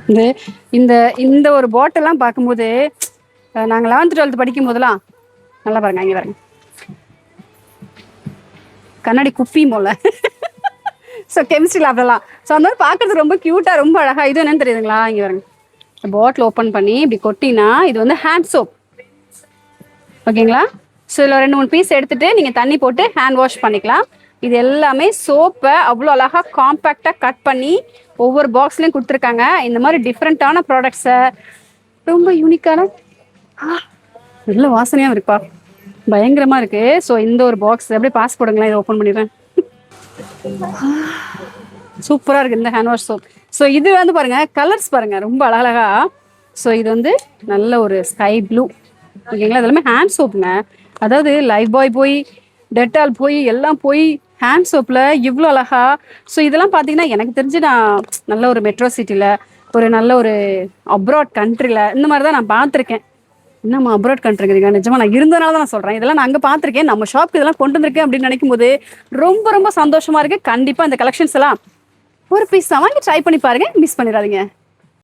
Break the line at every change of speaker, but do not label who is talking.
இந்த இந்த இந்த ஒரு பாட்டில்லாம் பார்க்கும்போது நாங்கள் 11th 12th படிக்கும் போதெல்லாம் நல்லா பாருங்க, இங்கே பாருங்க, கண்ணாடி குப்பி போல. ஸோ கெமிஸ்ட்ரி லேப்லலாம் ஸோ அந்த மாதிரி பார்க்கறதுக்கு ரொம்ப க்யூட்டாக, ரொம்ப அழகாக. இது என்னன்னு தெரியுதுங்களா? இங்கே பாருங்க, பாட்டில் ஓப்பன் பண்ணி இப்படி கொட்டினா இது வந்து ஹேண்ட் சோப். ஓகேங்களா? ஸோ இதில் 2 3 பீஸ் எடுத்துகிட்டு நீங்கள் தண்ணி போட்டு ஹேண்ட் வாஷ் பண்ணிக்கலாம். இது எல்லாமே சோப்பை அவ்வளோ அழகாக காம்பேக்டாக கட் பண்ணி ஒவ்வொரு பாக்ஸ்லேயும் கொடுத்துருக்காங்க. இந்த மாதிரி டிஃப்ரெண்ட்டான ப்ராடக்ட்ஸை, ரொம்ப யூனிக்கான நல்ல வாசனையாக இருக்குப்பா, பயங்கரமாக இருக்குது. ஸோ இந்த ஒரு பாக்ஸ் அப்படியே பாஸ் போடுங்களேன், இதை ஓப்பன் பண்ணிடுறேன். சூப்பராக இருக்குது இந்த ஹேண்ட் வாஷ் சோப். ஸோ இது வந்து பாருங்கள், கலர்ஸ் பாருங்கள், ரொம்ப அழகழகா. ஸோ இது வந்து நல்ல ஒரு ஸ்கை ப்ளூ. ஓகேங்களா? இதெல்லாமே ஹேண்ட் சோப்புங்க. அதாவது லைஃப் பாய் போய், டெட்டால் போய், எல்லாம் போய் ஹேண்ட் சோப்பில் இவ்வளோ அழகா. ஸோ இதெல்லாம் பார்த்தீங்கன்னா எனக்கு தெரிஞ்சு நான் நல்ல ஒரு மெட்ரோ சிட்டியில், ஒரு நல்ல ஒரு அப்ராட் கண்ட்ரியில் இந்த மாதிரி தான் நான் பார்த்துருக்கேன். என்னம்மா அப்ராட் கண்ட்ரிங்கிறீங்க? நிஜமா நான் இருந்தனால தான் நான் சொல்கிறேன். இதெல்லாம் நான் அங்கே பார்த்துருக்கேன். நம்ம ஷாப்புக்கு இதெல்லாம் கொண்டு வந்திருக்கேன் அப்படின்னு நினைக்கும் போது ரொம்ப ரொம்ப சந்தோஷமாக இருக்குது. கண்டிப்பாக இந்த கலெக்ஷன்ஸ் எல்லாம் ஒரு பீஸ் வாங்கி ட்ரை பண்ணி பாருங்கள், மிஸ் பண்ணிடாதீங்க.